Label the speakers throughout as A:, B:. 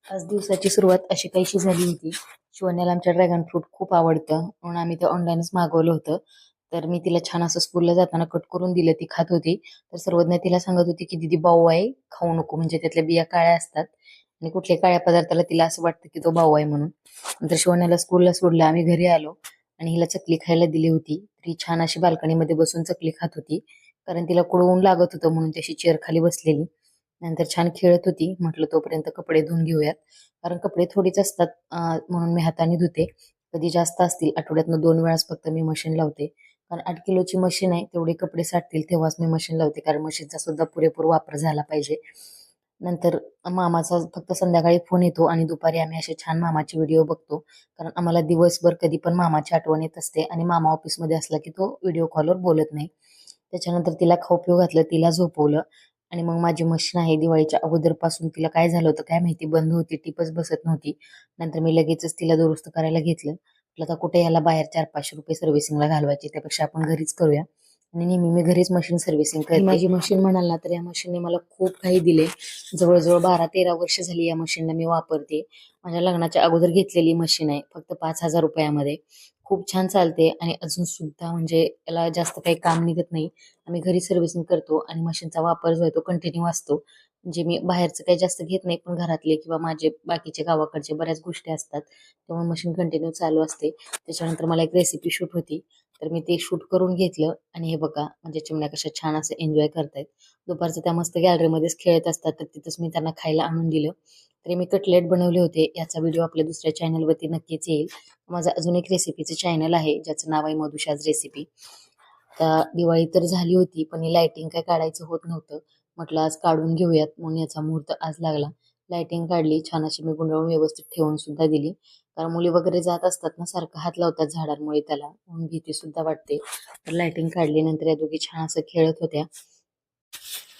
A: आज दिवसाची सुरुवात अशी काहीशी झाली होती. शिवण्याला आमच्या ड्रॅगन फ्रूट खूप आवडतं म्हणून आम्ही ते ऑनलाईनच मागवलं होतं. तर मी तिला छान असं स्कूलला जाताना कट करून दिलं, ती खात होती. तर सर्वज्ञ तिला सांगत होती की दीदी बाऊ आहे, खाऊ नको, म्हणजे त्यातल्या बिया काळ्या असतात आणि कुठल्या काळ्या पदार्थाला तिला असं वाटतं की तो बाऊ आहे म्हणून. नंतर शिवण्याला स्कूलला सोडलं, आम्ही घरी आलो आणि हिला चकली खायला दिली होती. तर ही छान अशी बाल्कनीमध्ये बसून चकली खात होती, कारण तिला कुठं लागत होतं म्हणून तशी चेअर खाली बसलेली. नंतर छान खेळत होती. म्हटलं तोपर्यंत कपडे धुवून घेऊयात, कारण कपडे थोडीच असतात म्हणून मी हाताने धुते. कधी जास्त असतील आठवड्यातनं 2 वेळाच फक्त मी मशीन लावते, कारण 8 किलोची मशीन आहे, तेवढे कपडे साठतील तेव्हाच मी मशीन लावते, कारण मशीनचा सुद्धा पुरेपूर वापर झाला पाहिजे. नंतर मामाचा फक्त संध्याकाळी फोन येतो आणि दुपारी आम्ही असे छान मामाचे व्हिडिओ बघतो, कारण आम्हाला दिवसभर कधी पण मामाची आठवण येत असते आणि मामा ऑफिसमध्ये असला की तो व्हिडिओ कॉलवर बोलत नाही. त्याच्यानंतर तिला खाऊ पिऊ घातलं, तिला झोपवलं आणि मग माझी मशीन आहे दिवाळीच्या अगोदरपासून तिला काय झालं होतं काय माहिती, बंद होती, टिपच बसत नव्हती. नंतर मी लगेचच तिला दुरुस्त करायला घेतलं. म्हटलं आता कुठे याला बाहेर 400-500 रुपये सर्व्हिसिंगला घालवायचे, त्यापेक्षा आपण घरीच करूया. आणि नेहमी मी घरीच मशीन सर्व्हिसिंग करते. माझी मशीन म्हणाल ना तर या मशीनने मला खूप काही दिले. जवळजवळ 12-13 वर्ष झाली या मशीनला मी वापरते. माझ्या लग्नाच्या अगोदर घेतलेली मशीन आहे, फक्त 5,000 रुपयामध्ये. खूप छान चालते आणि अजून सुद्धा म्हणजे याला जास्त काही काम निघत नाही. आम्ही घरी सर्व्हिसिंग करतो आणि मशीनचा वापर जो आहे तो कंटिन्यू असतो. म्हणजे मी बाहेरचं काही जास्त घेत नाही, पण घरातले किंवा माझे बाकीचे गावाकडचे बऱ्याच गोष्टी असतात, त्यामुळे मशीन कंटिन्यू चालू असते. त्याच्यानंतर मला एक रेसिपी शूट होती, तर मी ते शूट करून घेतलं आणि हे बघा म्हणजे चिमण्या कशा छान असं एन्जॉय करतायत. दुपारचं त्या मस्त गॅलरीमध्येच खेळत असतात, तर तिथंच मी त्यांना खायला आणून दिलं. तरी मी कटलेट बनवले होते, याचा व्हिडिओ आपल्या दुसऱ्या चॅनलवरती नक्कीच येईल. माझं अजून एक रेसिपीचं चॅनल आहे ज्याचं नाव आहे मधुशाज रेसिपी. आता दिवाळी तर झाली होती, पण ही लाइटिंग काय काढायचं होत नव्हतं. म्हटलं आज काढून घेऊयात, म्हणून याचा मुहूर्त आज लागला. लाइटिंग काढली छान अशी, मी गुंडाळून व्यवस्थित ठेवून सुद्धा दिली, कारण मुली वगैरे जात असतात ना, सारखं हात लावतात झाडांमुळे त्याला, म्हणून भीती सुद्धा वाटते. तर लाइटिंग काढली, नंतर या दोघी छान असं खेळत होत्या.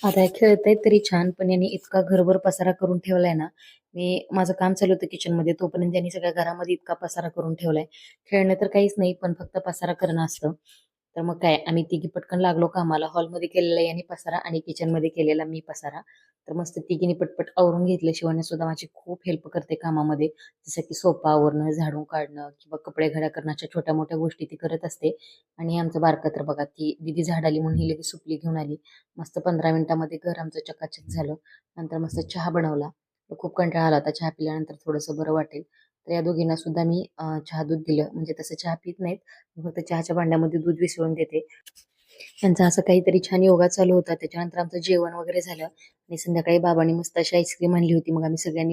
A: आता हे खेळतायत तरी छान, पण यांनी इतका घरभर पसारा करून ठेवलाय ना. मी माझं काम चालू होतं किचनमध्ये, तोपर्यंत त्यांनी सगळ्या घरामध्ये इतका पसारा करून ठेवलाय. खेळणं तर काहीच नाही, पण फक्त पसारा करणं असतं. तर मग काय, आम्ही तिघी पटकन लागलो कामाला. हॉलमध्ये केलेला यांनी पसारा आणि किचनमध्ये केलेला मी पसारा. तर मस्त तिघींनी पटपट आवरून घेतलं. शिवानी सुद्धा माझी खूप हेल्प करते कामामध्ये, जसं की सोफा आवरणं, झाडून काढणं किंवा कपडे घड्या करणं, अशा छोट्या मोठ्या गोष्टी ती करत असते. आणि हे आमचं बारकं तर बघा, ती दीदी झाड आली म्हणून ही लगेच सुपली घेऊन आली. मस्त 15 मिनिटामध्ये घर आमचं चकाचक झालं. नंतर मस्त चहा बनवला. तर खूप कंटाळा आला होता, चहा पिल्यानंतर थोडंसं बरं वाटेल. तर या दोघींना सुद्धा मी चहा दूध दिलं, म्हणजे तसं चहा पित नाहीत, फक्त चहाच्या भांड्यामध्ये दूध विसळून देते. त्यांचा असं काहीतरी छान योगा चालू होता. त्याच्यानंतर आमचं जेवण वगैरे झालं आणि संध्याकाळी बाबांनी मस्त अशी आईस्क्रीम आणली होती, मग आम्ही सगळ्यांनी